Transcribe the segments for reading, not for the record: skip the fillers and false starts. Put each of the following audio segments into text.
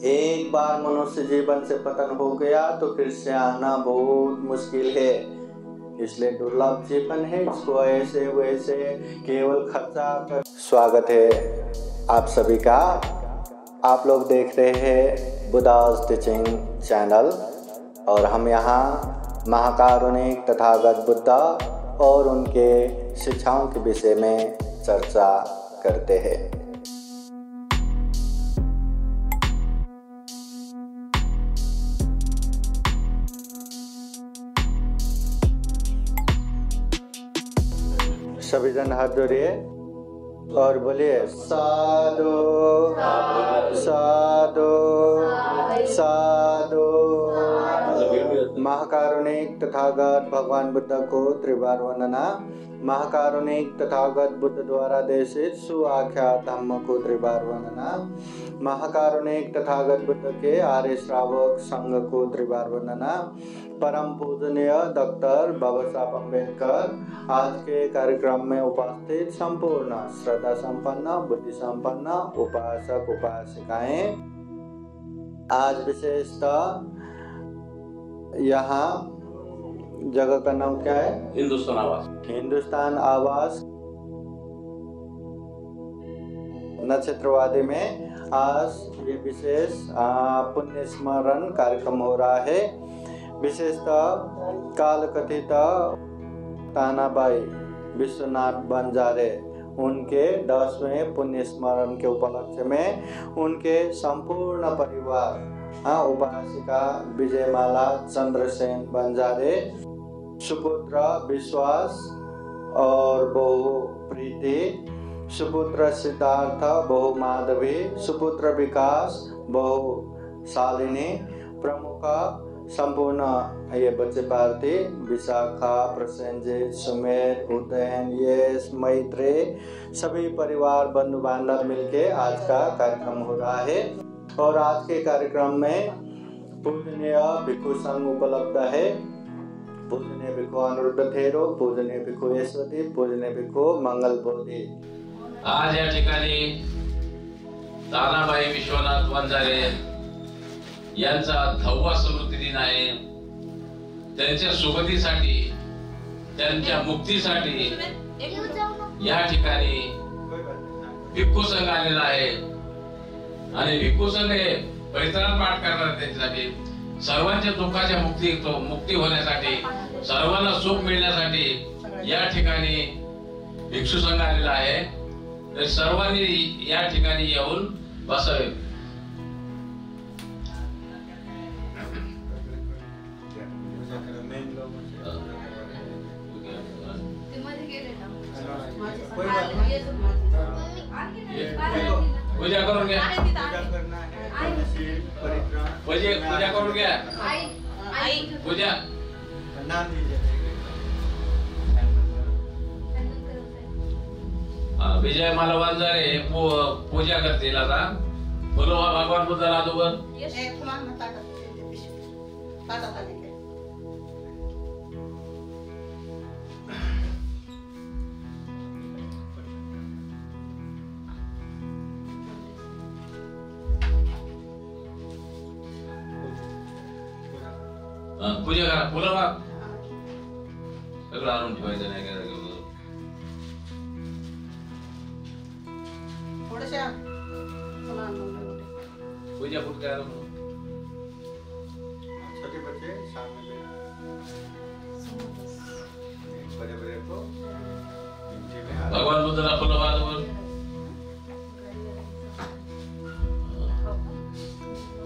एक बार मनुष्य जीवन से पतन हो गया तो फिर से आना बहुत मुश्किल है, इसलिए दुर्लभ जीवन है, इसको ऐसे वैसे केवल खर्चा कर। स्वागत है आप सभी का। आप लोग देख रहे हैं बुद्धास टीचिंग चैनल और हम यहाँ महाकारुणिक तथागत बुद्ध और उनके शिक्षाओं के विषय में चर्चा करते हैं। सभी जन हाथ जोड़िए और बोलिए साधु साधु साधु। महाकारुणिक तथागत भगवान बुद्ध को त्रिवार वंदना। महाकारुणिक तथागत बुद्ध द्वारा देशित सुआख्यात धम्म को त्रिवार वंदना। महाकारुणिक तथागत बुद्ध के आर्य श्रावक संघ को त्रिवार वंदना। परम पूजनीय डॉक्टर बाबा साहब अम्बेडकर आज के कार्यक्रम में उपस्थित संपूर्ण श्रद्धा संपन्न बुद्धि संपन्न उपासक उपासिकाएं, आज विशेषतः यहाँ जगह का नाम क्या है? हिंदुस्तान आवास। हिंदुस्तान आवास नक्षत्रवादी में आज ये विशेष पुण्य स्मरण कार्यक्रम हो रहा है। विशेषतः काल कथित तानाबाई विश्वनाथ बंजारे उनके 10वें पुण्य स्मरण के उपलक्ष्य में उनके संपूर्ण परिवार उपासिका विजयमाला चंद्रसेन बंजारे, सुपुत्र विश्वास और बहु प्रीति, सुपुत्र सिद्धार्थ बहु माधवी, सुपुत्र विकास बहु शालिनी, प्रमुख संपूर्ण ये बच्चे पार्थी विशाखा, प्रसेंजित, सुमेर, उदयन, यश, मैत्रे सभी परिवार बंधु बांधव मिलके आज का कार्यक्रम हो रहा है। और आज के कार्यक्रम में पूजनीय भिक्षु संघ उपलब्ध है। पूजनीय भिक्षु अनिरुद्ध थेरो, पूजनीय भिक्षु यशवती, पूजनीय भिक्षु मंगल बोधी। आज या ठिकाणी तानाबाई विश्वनाथ बंजारे यांचा 10वा स्मृती दिन आहे। त्यांच्या सुगतीसाठी, त्यांच्या मुक्तीसाठी या ठिकाणी भिक्षू संघ आलेला आहे आणि भिक्षू संघ हे परित्राण पाठ करणार त्यांच्यासाठी, सर्वांच्या दुःखाच्या मुक्ती होण्यासाठी, सर्वांना सुख मिळण्यासाठी या ठिकाणी भिक्षू संघ आलेला आहे। तर सर्वांनी या ठिकाणी येऊन बसावे। पूजा करून घ्या, पूजा करून घ्या, पूजा विजय माला बंजारे पूजा करतील। आता बोलो भगवान बुद्धाला अदोबर पूजा करा। बोला बा सगळं आणून ठेवायचं नाही काय पूजा कुठ काय छोटे बच्चे सामने बड़े को भगवान बुद्धाला फुलं वाजवून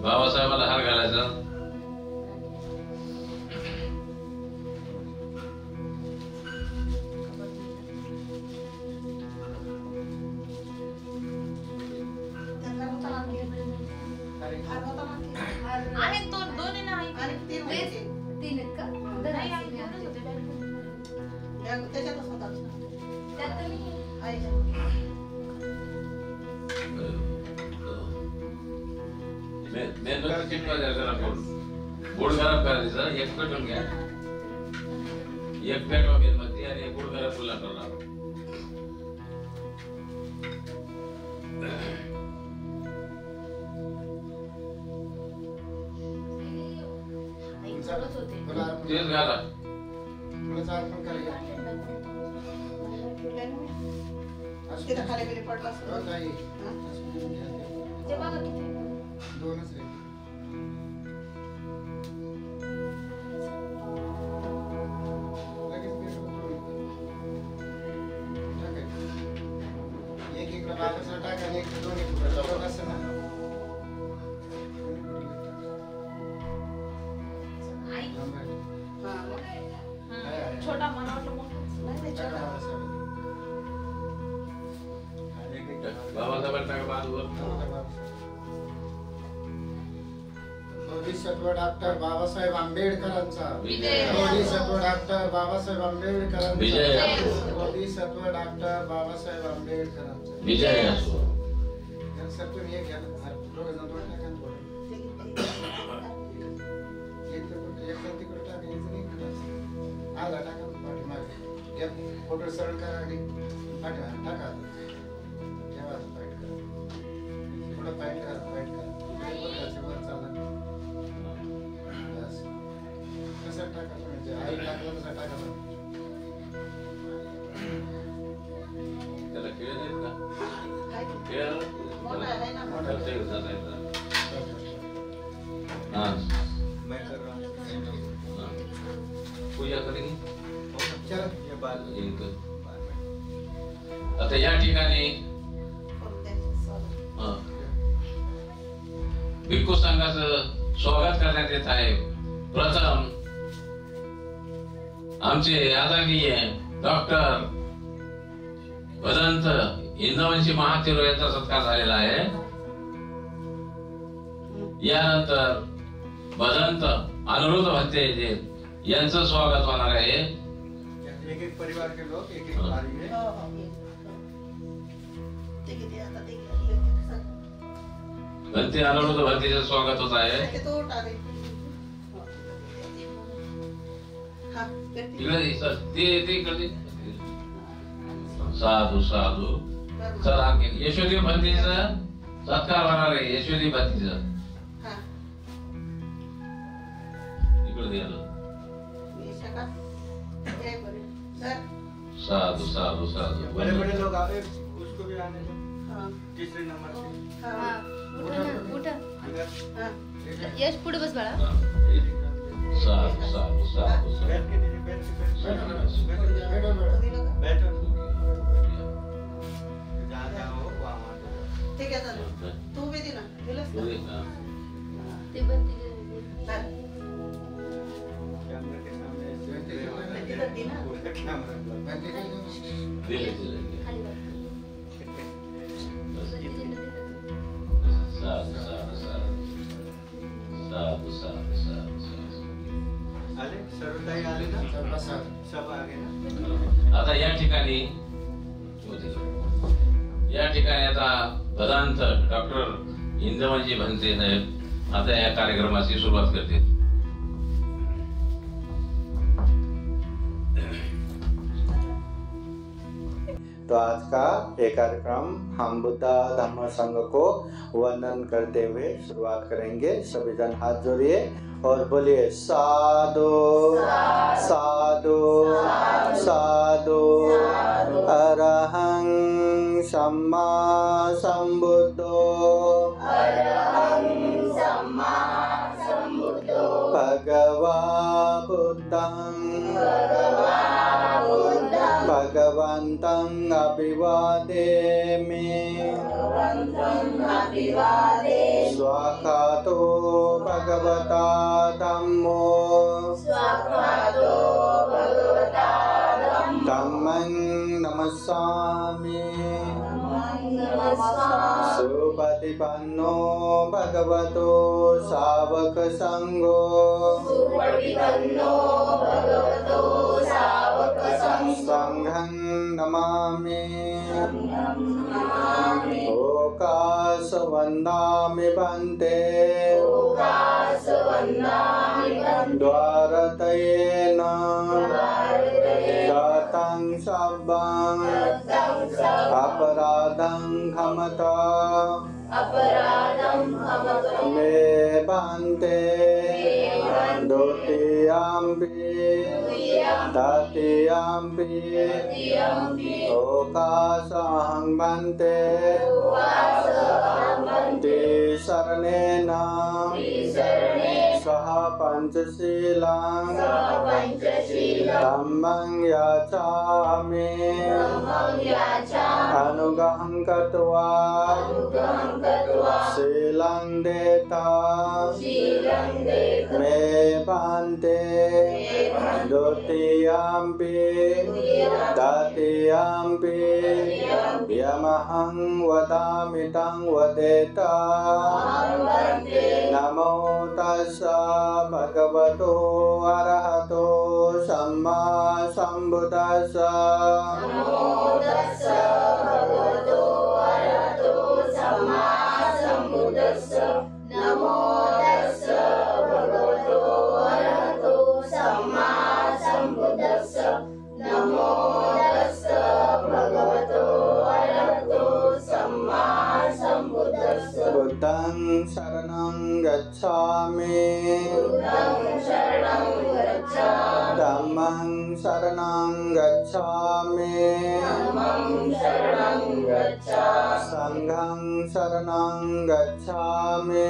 बाबासाहेबाला हार घालायचा। गुड़ गरम करायचा, एक पेटून घ्या, एक पेटवा मध्ये आणि गुड़ गरम फुला करणार। तेच घाला. तिथं खाली बिली पडला असं. ते बघा किती. दोनच रे. एक बाबाचा टाका आणि एक दोन्ही फुटाचा असं ना. छोटा मला वाटलं मोठा नाही छोटा. बाबासाहेब टाका बाजूवर. बोधिसत्व डॉक्टर बाबासाहेब आंबेडकरांचा विजय. बोधिसत्व डॉक्टर बाबासाहेब आंबेडकरांचा विजय. बोधिसत्व डॉक्टर बाबासाहेब आंबेडकरांचा विजय असो. सर तुम्ही एक घ्या ना. दोघं जण दोन टाका ना थोडं. एक तर तिकडे टाकायचं नाही इकडे. आला टाका पाठीमागे. एक फोटो सरळ करा आणि पाठीमागे टाका. ठेवा फाईट करा. थोडं फाईट करा. फाईट करा. वर चालला. बस. कसं टाका म्हणजे आई टाकलं तसं टाका. त्याला खेळ देत का? काय खेळ मोठा आहे ना. करते का जायचं? हां. मैं कर रहा हूँ. पूजा करेगी. चला. ये बाल आता या ठिकाणी करून द्यायचं सगळं. भिक्खू संघाचं स्वागत करण्यात येत आहे. प्रथम आमचे आदरणीय डॉक्टर भदंत इंदवंशी महाथेरो यांचा सत्कार झालेला आहे. यानंतर भदंत अनुरुद्ध भत्ते यांचं स्वागत होणार आहे. एक एक परिवार के लोग एक एक बारी में. हो हो ये. ते किती आता ते किती. भंते अनुरुद्ध भत्तेचं स्वागत होत आहे. ते तो टाके. हा इकडे सर ते इकडे साधू साधू. सर आणखी यशोदी भंतीचा सत्कार होणार आहे. यशोदी भंतीचा हा इकडे द्यायला. ये सका. जय बरे. सर. साधू साधू साधू. बड़े बड़े लोग आए उसको भी आने दो. हां. तीसरे नंबर पे. हां. उठा हां. यश पुढे बस बाळा. साधू साधू साधू बैठ साधू. के दीदी बैठ के बैठो. बैठो. जहाँ जहाँ हो वहाँ वहाँ दो. ठीक आहे चालेल. तू बी दे ना. दिलंस का? ते पण चालेल. कैमरे के सामने ऐसे खड़े हो गए. तिथं दे ना. पूरा कैमरा लगा. दिले दिले. खाली बघ. साधू साधू साधू साधू साधू साधू साधू. आले सर्वताई आले ना. प्रसाद. सब आ गए ना. आता या ठिकाणी आता भदंत डॉक्टर इंदवंशी भंते साहेब आता या कार्यक्रमाची सुरुवात करतील. तो आज का ये कार्यक्रम हम बुद्धा धम्म संघ को वंदन करते हुए शुरुआत करेंगे. सभी जन हाथ जोड़िए और बोलिए साधु साधु साधु. अरहं सम्मा संबुद्धो भगवा बुद्धं भगवन्तं अभिवादेमि. स्वाखातो भगवता धम्मो धम्मं नमस्सामि. सुपतिपन्नो भगवतो सावक संघो संघं नमामि. ओकाश वन्दामि भन्ते द्वारतयेन गतं सब्बं अपराधं क्षमता मे भन्ते द्वितीयम्पि तृतीयम्पि ओकासहं वन्ते शरणेन सह पंचशीलं धम्मं याचामि अनुग्रहं कृत्वा शीलं देता मे पान्ते द्वितीयम्पि तृतीयम्पि यमहं वदामि तं वदेत नमो तस्सा भगवतो अरहतो सम्मा सम्बुद्दस्सा बुद्धं शरणं गच्छामि धम्मं शरणं गच्छामि संघं शरणं गच्छामि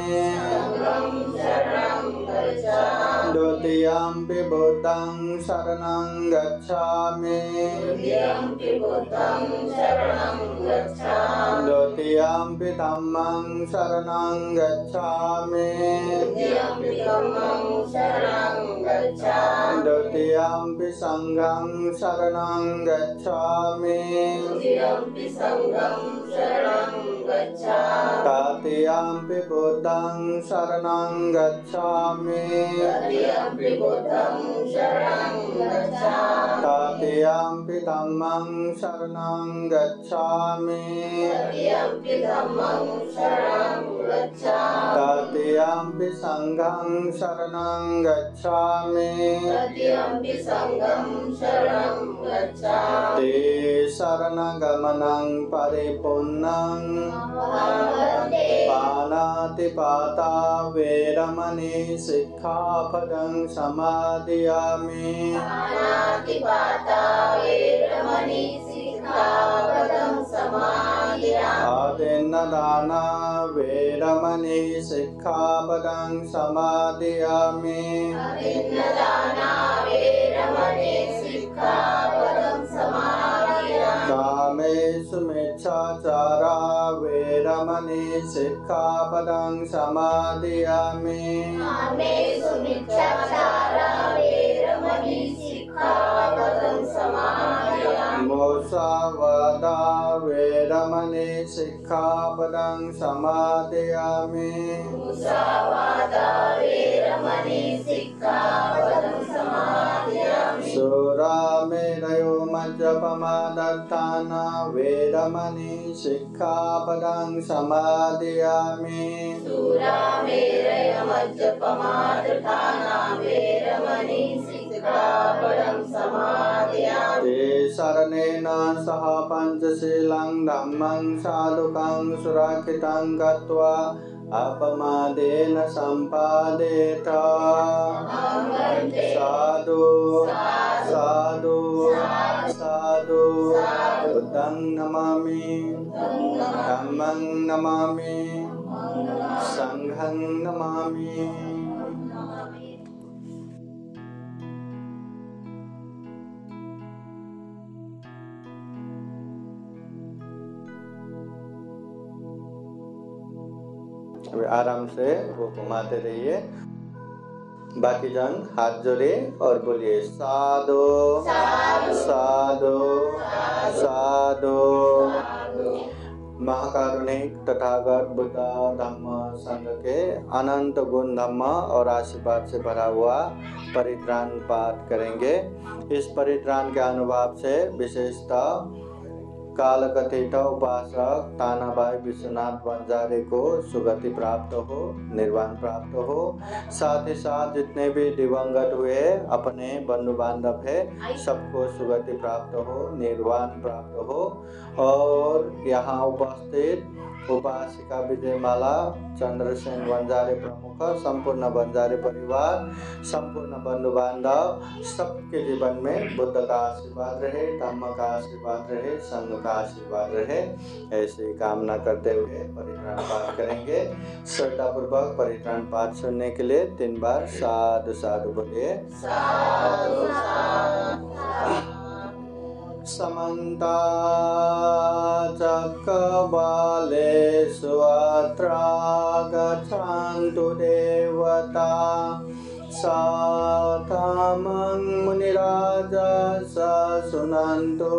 द्वितीयम्पि बुद्धं शरणं गच्छामि द्वितीयम्पि धम्मं शरणं गच्छामि द्वितीयम्पि संघं शरणं गच्छामि तृतीयम्पि बुद्धं शरणं गच्छामि तृतीयम्पि धम्मं शरणं गच्छामि तृतीयम्पि संघं शरणं गच्छामि ते शरणगमनं परिपूर्णं पानातिपाता वेरमणि सिक्खापदं समादयामि आदिन्नदाना वेरमणि सिक्खापदं समादयामि कामेषु मिच्छाचारा वेरमणि सिक्खापदं समादयामि मुसावादा वेरमणि सिक्खापदं समादयामि सुरामेरयो मज्जपमादत्ताना वेरमणि सिक्खापदं समादयामि ते शरणेन सह पंचशीलं धम्मं साधुकं सुरक्षितं कृत्वा अपमादेन सम्पादेत साधु साधु साधु बुद्धं नमामि धम्मं नमामि संघं नमामि। अभी आराम से वो घुमाते रहिए। बाकी जन हाथ जोड़े और बोलिए साधु साधु साधु। महाकारुणिक तथागत बुद्ध धम्म संघ के अनंत गुण धम्म और आशीर्वाद से भरा हुआ परित्राण पाठ करेंगे। इस परित्राण के अनुभव से विशेषतः कालकथित उपासक तानाबाई विश्वनाथ बंजारे को सुगति प्राप्त हो, निर्वाण प्राप्त हो। साथ ही साथ जितने भी दिवंगत हुए अपने बंधु बांधव है सबको सुगति प्राप्त हो, निर्वाण प्राप्त हो। और यहाँ उपस्थित उपासिका विजयमाला चंद्रसेन बंजारे प्रमुख, संपूर्ण बंजारे परिवार, संपूर्ण बंधु बांधव सबके जीवन में बुद्ध का आशीर्वाद रहे, धम्म का आशीर्वाद रहे, संघ का आशीर्वाद रहे, ऐसी कामना करते हुए परित्राण पाठ करेंगे। श्रद्धा पूर्वक परित्राण पाठ सुनने के लिए 3 बार साधु साधु बोलिए। समन्ता चक्रवालेषु अत्र गच्छन्तु देवता साधमं मुनिराजस शृण्वन्तु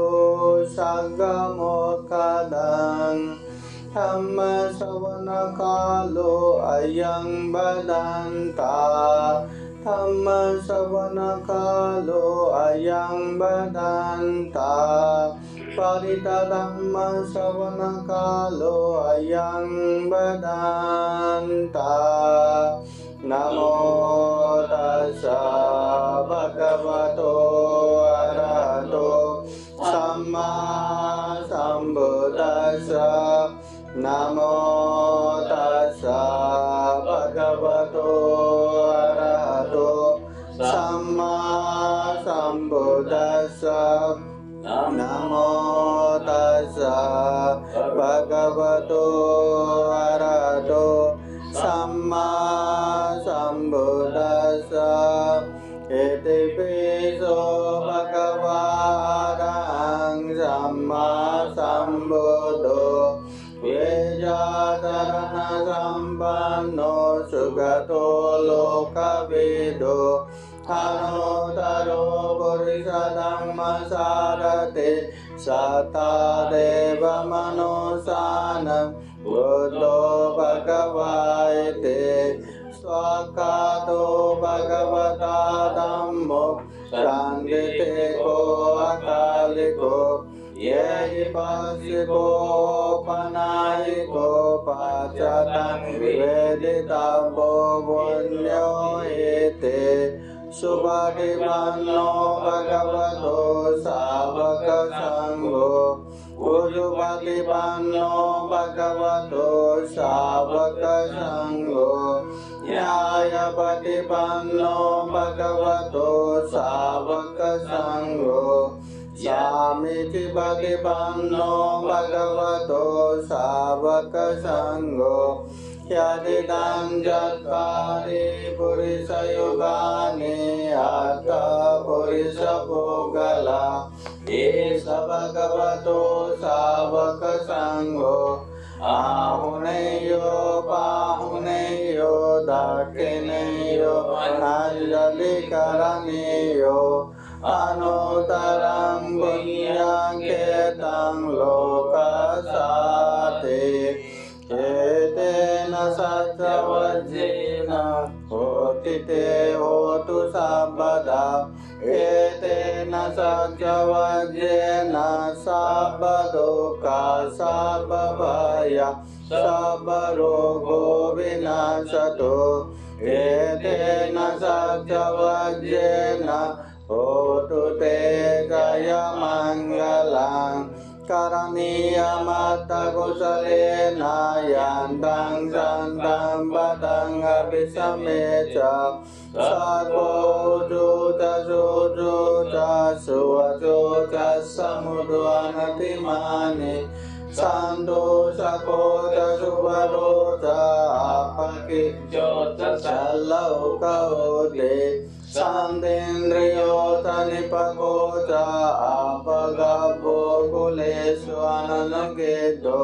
सगमोक्खदं धम्मश्रवणकालो अयं बदन्ता धम्मश्रवणकालो अयं बदन्ता परितधम्मश्रवणकालो अयं बदन्ता। नमो तस्सा भगवतो अरहतो सम्मा सम्बुद्धास्सा। नमो तस्सा भगवतो अरहतो सम्मा सम्बुद्धास्सा। नमो तस्सा भगवतो अरहतो सम्मा सम्बुद्धास्सा। इति पितो भगवान् सम्मा सम्बुद्धो वेदाधरण सम्पन्नो सुगतो लोकविदो अनोतरो पुरुषधर्मसारथे सता देव मनोसानं बुद्धो भगवाते स्वाकातो भगवता धम्मो शान्तिते को अकालिको ये पासिको पनायिको पाचतं वेदितव्यो पुण्यो एते सुपटिपन्नो भगवतो सावक संघो उजुपटिपन्नो भगवतो सावक संघो न्यायपटिपन्नो भगवतो सावक संघो सामीचिपटिपन्नो भगवतो सावक संघो यदिदं चत्वारि पुरुषयुगानि अथ पुरुषभोगला एष भगवतो सावक संघो आहुनेयो पाहुनेयो दक्षिणेयो अंजलिकरणेयो अनुत्तरं पुण्यकेतं लोकसाते। एतेन सत्यवज्रेण होति ते होतु सर्वदा। एतेन सत्यवज्रेण सर्वदुःखा सर्वभय सर्वरोगो विनाशतो। एतेन सत्यवज्रेण होतु ते जयमङ्गलं करणीयमत्तकुशलेन यान्तं सन्तं पदं अभिसमे च सर्वोजुतसुजुतसुवचो च समुद्वनतिमानि सन्तोषकोचसुवरो च अपकिञ्चोत्सलौकौदे शान्तेन्द्रियोऽथ निपकोच अपगभो कुलेषु अननुगेदो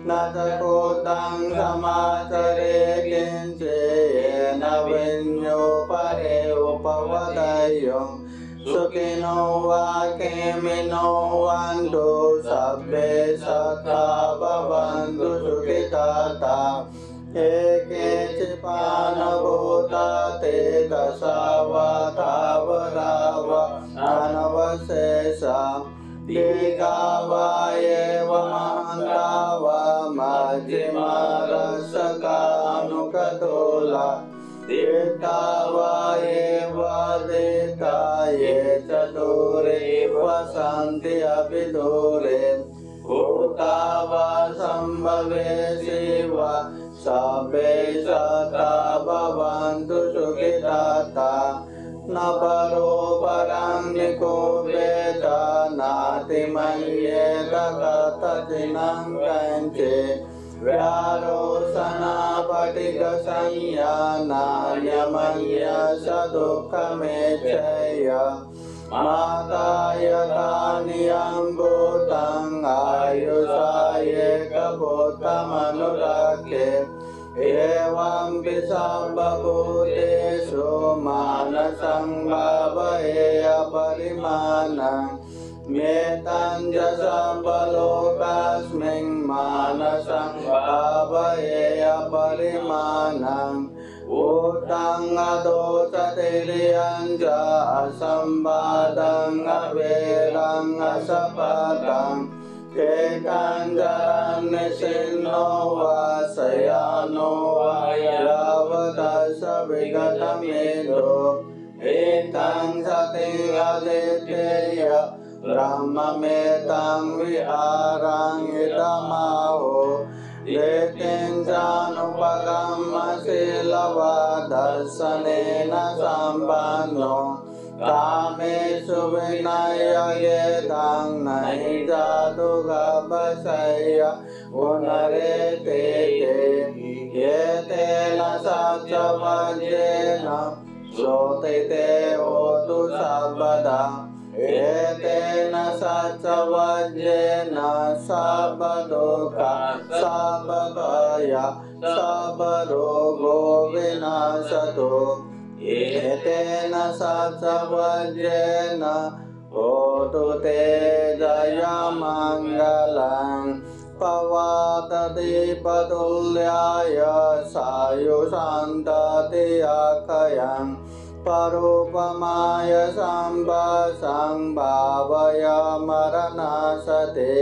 न च कोदं समाचरे किञ्चेन विन्यो परे उपवदयं सुखिनो वा केमिनो वन्तु सब्बे सखा भवन्तु सुखिताता। एकेचिपानभूता ते दशावतावराव अनवशेषा दीर्घावा एव महान्ताव मध्यमा रसकानुकतोला दीर्घावा एव देता ये च दूरे वसन्ति अपि दूरे भूतावा संभवे शिव सबे सता भवन्तु सुखिताता न परो परं निको वेद नाति मय्येत कथचिनं कञ्चे व्यारोसना पटिक संज्ञा नान्यमन्य स दुःखमेच्छय माता यथानियं भूतं आयुषायेकभूतमनुरक्षे एवं सर्वभूतेषु मानसं भावयेय परिमाणं मेतं च सर्वलोकस्मिन् मानसं भावयेय परिमाणं ऊतं अदोषतिर्यं च असंवादं अवेरं असपदं केकाञ्जरन्निशिन्नो वा शयानो वा यावदश विगतमेधो एतं सतिरदितेय ब्रह्ममेतं विहारं इदमाहो एतेन चानुपगमशीलवदर्शनेन सम्पन्नो कामेषु विनययेदं नहि जातु गभसय पुनरेते एतेन सत्यवज्रेण श्रोतिते होतु सर्वदा एतेन सत्यवज्रेण सर्वदुःखा सर्वभय सर्वरोगो विनाशतु एतेन सत्यवज्रेण होतु ते जयमङ्गलं पवातदीपतुल्याय सायुषान्ततिअक्षयं परोपमाय संभावय मरणसते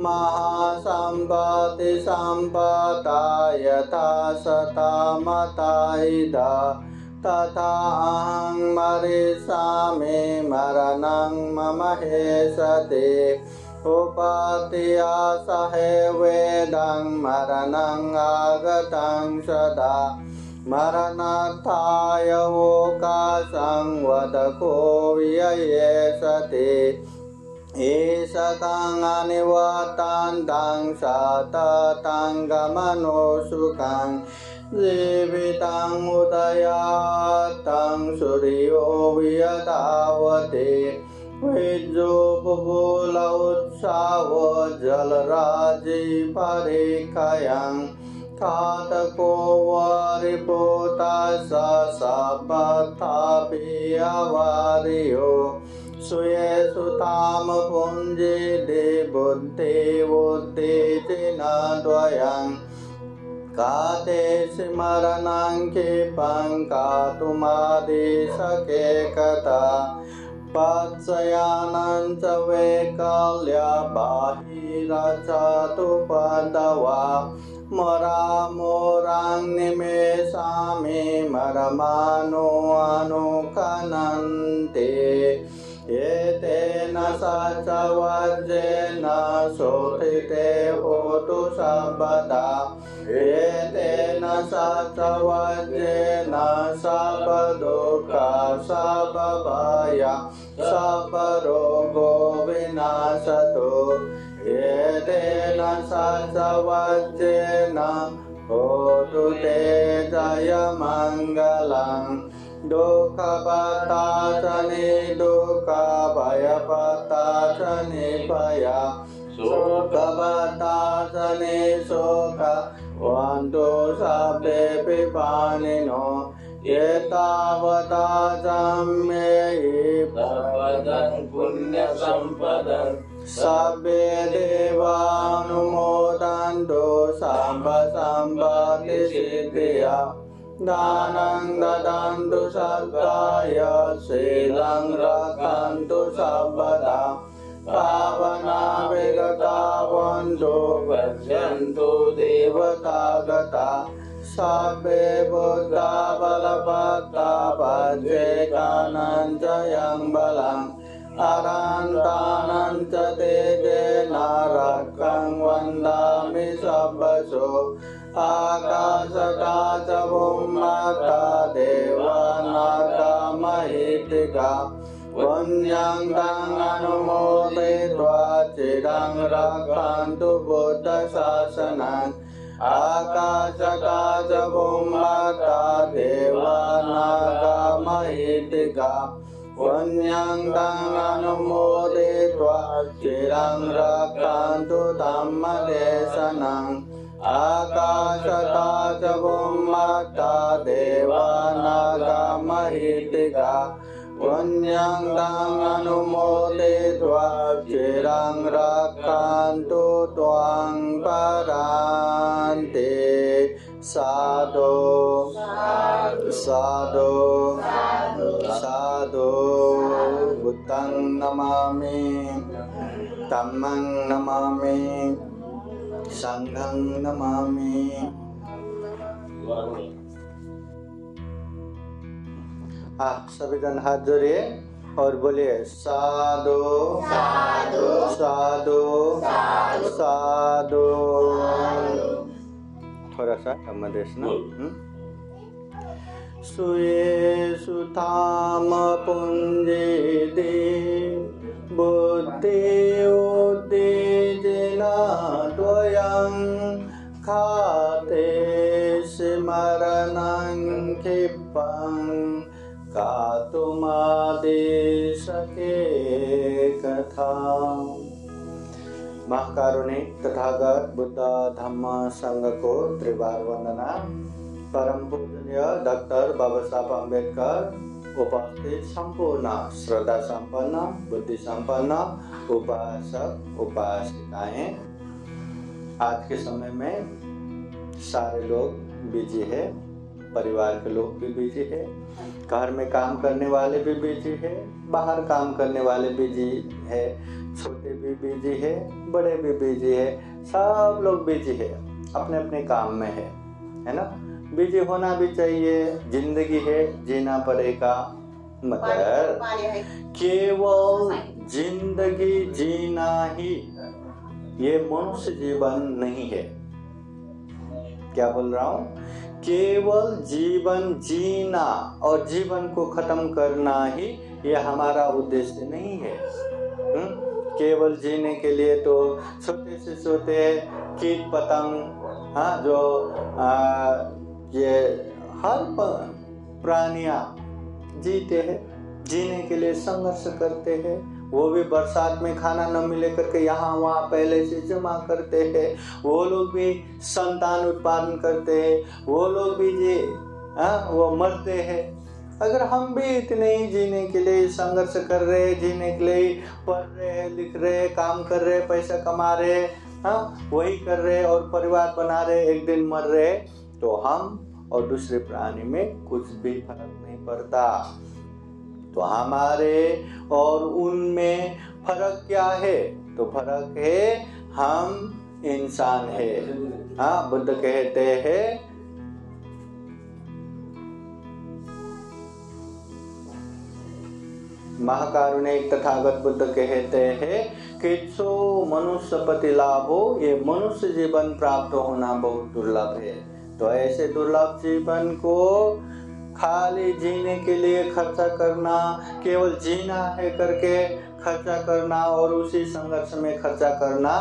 महासम्पत्ति सम्पदा यथा सता मताहिदा तथा अहं मरिष्यामि मरणं मम हेषते उपत्या सहेवेदं मरणं आगतं सदा मरणस्थाय ओकाशं वद को व्ययेषते ईशतं अनिवर्तन्तं सततं गमनो सुखं जीवितं उदयातं सूर्यो वियतावते विद्युत्बुल उत्साहो जलराजि परिखयं खातको वरिपोता सपथापियवारियो सुयेषु ताम पुञ्जे बुद्धे उद्देशिनद्वयं काते स्मरणं क्षिपं कातुमादिशके कथा पत्सयानं च वैकल्या बाहिरचतु पदवा मरामोरां निमेषामि मरमानो अनुकनन्ते एतेन सचवज्रेण शोथिते होतु सर्वदा एतेन सचवज्रेण सर्वदुःखा सर्वभय सर्वरोगो विनाशतु एतेन सचवज्रेण होतु ते जयमङ्गलं दुःखपताचनि दुःखभयपताचनि भय शोकपताचनि शोक वन्तु सर्वे पिपानिनो एतावता जम्येहि भवदं पुण्यसम्पदं सर्वे देवानुमोदन्तु सर्वसम्पत्तिसिद्धिया दानं ददन्तु सद्गाय शीलं रक्षन्तु सर्वदा पावना विगतावन्तु पश्यन्तु देवतागता सर्वे बुद्धा बलभक्ता भजेकानञ्जयं बलं अरन्तानं च तेजेन रक्षं वन्दामि सब्बशो आकाशकाशभूम्मता देवानागमहितिका पुण्यं तं अनुमोदयित्वा चिरं रक्षन्तु बुद्धशासनम् आकाशकाशभूम्मता देवानागमहितिका पुण्यं तं अनुमोदयित्वा चिरं रक्षन्तु धम्मदेशनम् आकाशकाशभूम्मता देवानागमहितिका पुण्यं तं अनुमोदयित्वा चिरं रक्षन्तु त्वां परान्ते साधु साधु साधु बुद्धं नमामि धम्मं नमामि संघं नमामि। सभी जन हाथ जोड़िए और बोलिए साधु साधु साधु साधु। थोड़ा सा धम्मदेश ना। सुयेषु धाम पुञ्जेदे बुद्धि उद्दीजना द्वयं खाते स्मरणं क्षिपं गातुमादेशके कथा। महाकारुणिक तथागत बुद्ध धम्म संघ को त्रिवार वंदना। परम पूजनीय डॉक्टर बाबा साहब अम्बेडकर, उपस्थित संपूर्ण श्रद्धा संपन्न बुद्धि संपन्न उपासक उपासिकाएं, आज के समय में सारे लोग बिजी है, परिवार के लोग भी बिजी है, घर में काम करने वाले भी बिजी है, बाहर काम करने वाले बिजी है, छोटे भी बिजी है, बड़े भी बिजी है, सब लोग बिजी है, अपने अपने काम में है ना। बिजी होना भी चाहिए, जिंदगी है, जीना पड़ेगा, मगर केवल जिंदगी जीना ही ये मनुष्य जीवन नहीं है। क्या बोल रहा हूँ? केवल जीवन जीना और जीवन को खत्म करना ही ये हमारा उद्देश्य नहीं है। केवल जीने के लिए तो छोटे से छोटे कीट पतंग, जो ये हर प्राणियां जीते हैं, जीने के लिए संघर्ष करते हैं। वो भी बरसात में खाना न मिले करके यहाँ वहाँ पहले से जमा करते हैं। वो लोग भी संतान उत्पादन करते हैं, वो लोग भी वो मरते हैं। अगर हम भी इतने ही जीने के लिए संघर्ष कर रहे हैं, जीने के लिए पढ़ रहे हैं, लिख रहे हैं, काम कर रहे हैं, पैसा कमा रहे हैं, वही कर रहे हैं और परिवार बना रहे, एक दिन मर रहे, तो हम और दूसरे प्राणी में कुछ भी फर्क नहीं पड़ता। तो हमारे और उनमें फर्क क्या है? तो फर्क है हम इंसान है। बुद्ध कहते हैं महाकारुणिक तथागत बुद्ध कहते हैं कि जो मनुष्यपति लाभ हो, ये मनुष्य जीवन प्राप्त होना बहुत दुर्लभ है। तो ऐसे दुर्लभ जीवन को खाली जीने के लिए खर्चा करना, केवल जीना है करके खर्चा करना और उसी संघर्ष में खर्चा करना,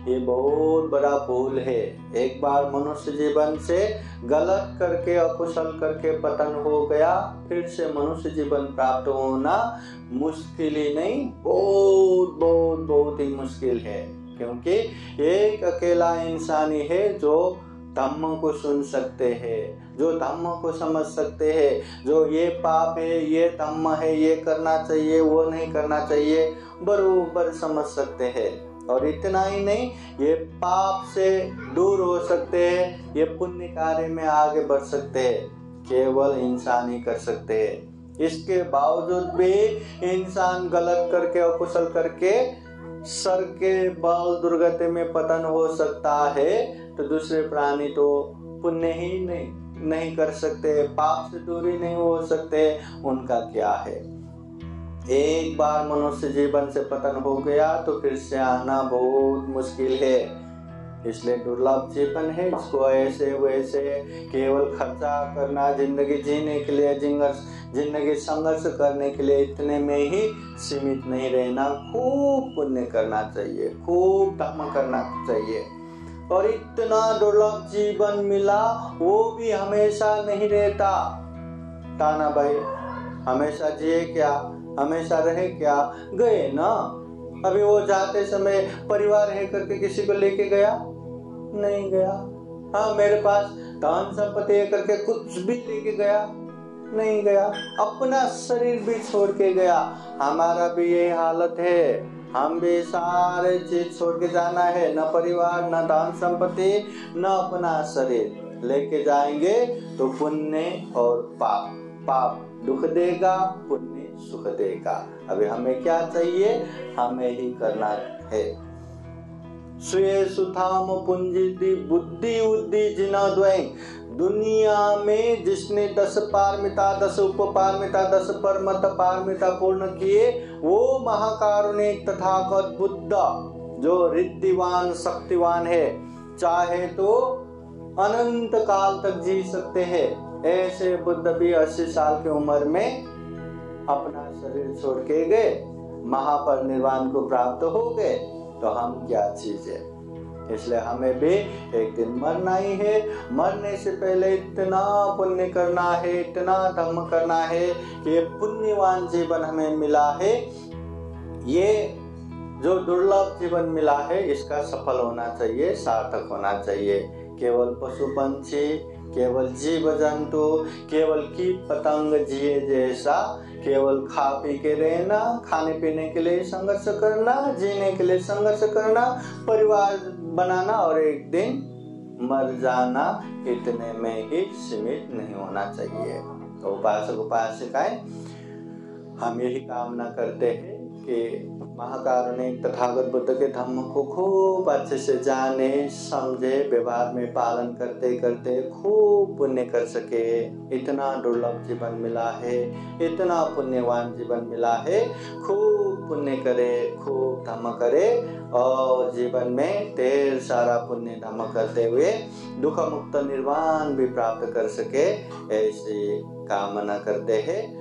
ये बहुत बड़ा भूल है। एक बार मनुष्य जीवन से गलत करके अकुशल करके पतन हो गया, फिर से मनुष्य जीवन प्राप्त होना मुश्किल ही नहीं, बहुत बहुत बहुत ही मुश्किल है। क्योंकि एक अकेला इंसान ही है जो धम्म को सुन सकते हैं, जो धम्म को समझ सकते हैं, जो ये पाप है, ये धम्म है, ये करना चाहिए, वो नहीं करना चाहिए, बरोबर समझ सकते हैं। और इतना ही नहीं, ये पाप से दूर हो सकते हैं, ये पुण्य कार्य में आगे बढ़ सकते हैं, केवल इंसान ही कर सकते हैं। इसके बावजूद भी इंसान गलत करके और कुशल करके सर के बल दुर्गति में पतन हो सकता है, तो दूसरे प्राणी तो पुण्य ही नहीं कर सकते, पाप से दूरी नहीं हो सकते, उनका क्या है। एक बार मनुष्य जीवन से पतन हो गया तो फिर से आना बहुत मुश्किल है। इसलिए दुर्लभ जीवन है, इसको ऐसे वैसे केवल खर्चा करना, जिंदगी जीने के लिए, जिंदगी संघर्ष करने के लिए इतने में ही सीमित नहीं रहना। खूब पुण्य करना चाहिए, खूब धर्म करना चाहिए। और इतना दुर्लभ जीवन मिला, वो भी हमेशा नहीं रहता। ताना भाई हमेशा जिए क्या, हमेशा रहे क्या? गए ना। अभी वो जाते समय परिवार है करके किसी को लेके गया? नहीं गया। हाँ, मेरे पास धन संपत्ति है करके कुछ भी लेके गया? नहीं गया। अपना शरीर भी छोड़ के गया। हमारा भी यही हालत है, हम भी सारे चीज छोड़ के जाना है। न परिवार, न धन संपत्ति, न अपना शरीर लेके जाएंगे तो पुण्य और पाप। पाप दुख देगा, पुण्य सुख देगा। अभी हमें क्या चाहिए? हमें ही करना है। स्वे सुथाम पुंजिति बुद्धि उद्धि जिना द्वैं। दुनिया में जिसने 10 पारमिता, 10 उपपारमिता, 10 परमत पारमिता पूर्ण किए, वो महाकारुणिक तथागत बुद्ध जो रिद्धिवान शक्तिवान है, चाहे तो अनंत काल तक जी सकते हैं। ऐसे बुद्ध भी 80 साल की उम्र में अपना शरीर छोड़ के गए, महापरिनिर्वाण को प्राप्त हो गए। तो हम क्या चीज है? इसलिए हमें भी एक दिन मरना ही है। मरने से पहले इतना पुण्य करना है, इतना धर्म करना है कि ये पुण्यवान जीवन हमें मिला है। ये जो दुर्लभ जीवन मिला है, इसका सफल होना चाहिए, सार्थक होना चाहिए। केवल पशु पंछी, केवल जीव जंतु, केवल कीट पतंग जिए जैसा केवल खा पी के रहना, खाने पीने के लिए संघर्ष करना, जीने के लिए संघर्ष करना, परिवार बनाना और एक दिन मर जाना, इतने में ही सीमित नहीं होना चाहिए। तो उपासक उपासिकाएं हम यही कामना करते हैं कि महाकारुणिक तथागत बुद्ध के धम्म को खूब अच्छे से जाने, समझे, व्यवहार में पालन करते करते खूब पुण्य कर सके। इतना दुर्लभ जीवन मिला है, इतना पुण्यवान जीवन मिला है। खूब पुण्य करे, खूब धम्म करे और जीवन में ढेर सारा पुण्य धम्म करते हुए दुख मुक्त निर्वाण भी प्राप्त कर सके, ऐसी कामना करते हैं।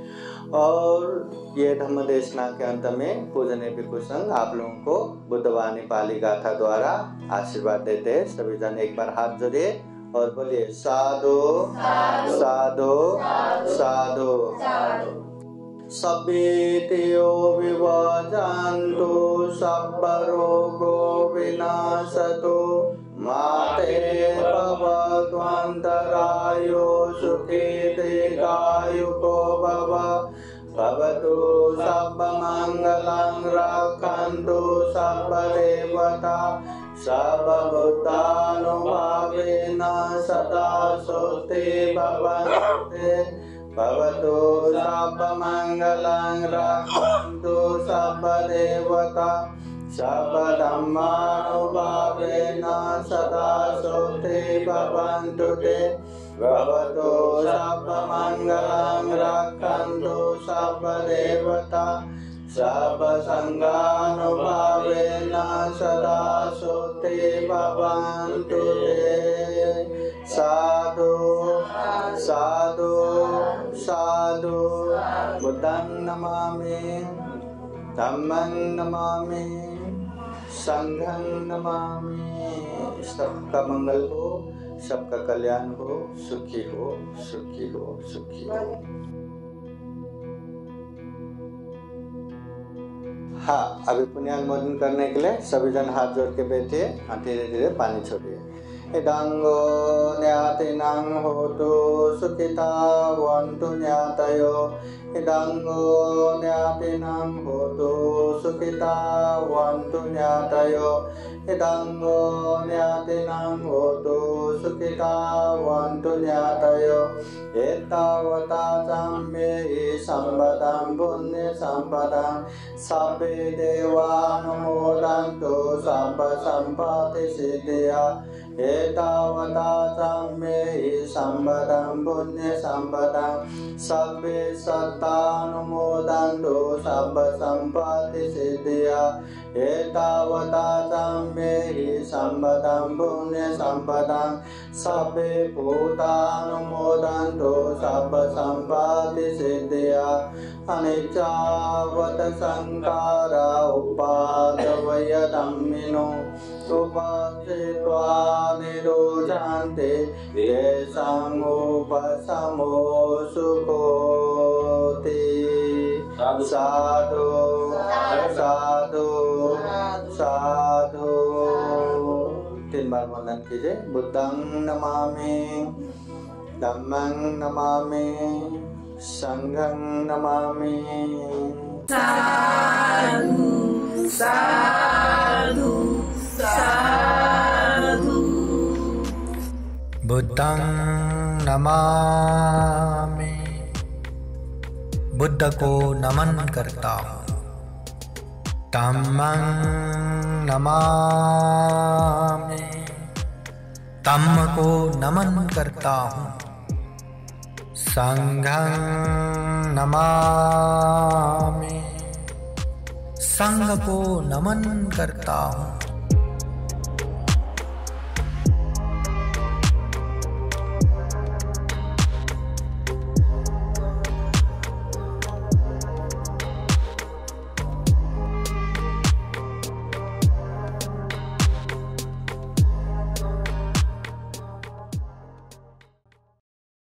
और ये धम्म देशना के अंत में पूजनीय भिक्षु संघ आप लोगों को बुद्धवाणी पाली गाथा द्वारा आशीर्वाद देते हैं। सभी जन एक बार हाथ जोड़िए और बोलिए साधु साधु साधु। सभ्येतियो विवजान्तु सब रोगो विनाशतो माते भवत्वन्तरायो सुखी दीर्घायुको भव। भवतु सर्वमङ्गलं रक्षन्तु सर्वदेवता सर्वभूतानुभावेन सदा स्वस्ति भवन्तु। भवतु सर्वमङ्गलं रक्षन्तु सर्वदेवता सर्वधर्मानुभावेन सदा स्वस्ति भवन्तु ते। भवतु सर्वमङ्गलं रक्षन्तु सर्वदेवता सर्वसङ्गानुभावेन सदा स्वस्ति भवन्तु ते। साधु साधु साधु। बुद्धं नमामि, धम्मं नमामि, संघं नमामि। सबका मंगल हो, सबका कल्याण हो, सुखी हो, सुखी हो, सुखी हो। हाँ, अभी पुण्यानुमोदन करने के लिए सभी जन हाथ जोड़ के बैठिए। हाँ, धीरे धीरे पानी छोड़िए। इदंगो न्यातिनं होतु सुखिता वन्तु न्यातयो। इदंगो न्यातिनं होतु सुखिता वन्तु न्यातयो। इदंगो न्यातिनं होतु सुखिता वन्तु न्यातयो। एतावता सम्मेहि सम्पदं पुण्य सम्पदं सर्वे देवानुमोदन्तु सर्व सम्पत्ति सिद्धिया। एतावता सम्मेहि सम्पदं पुण्य सम्पदं सब्बे सत्तानुमोदन्तु सब्ब सम्पत्ति सिद्धिया एतावता सम्मेहि सम्पदं पुण्य सम्पदं सब्बे भूतानुमोदन्तु सब्ब सम्पत्ति सिद्धिया अनिच्चावत संकारा उपादवय धम्मिनो उपस्थित्वा निरोधन्ते तेषां उपशमो सुखोति साधु साधु साधु 3 बार वंदन कीजिए। बुद्धं नमामि धम्मं नमामि संघं नमामि। साधु साधु साधु। बुद्धं नमामि, बुद्ध को नमन करता हूँ। धम्मं नमामि, धम्म को नमन करता हूँ। संघं नमामि, संघ को नमन करता हूँ।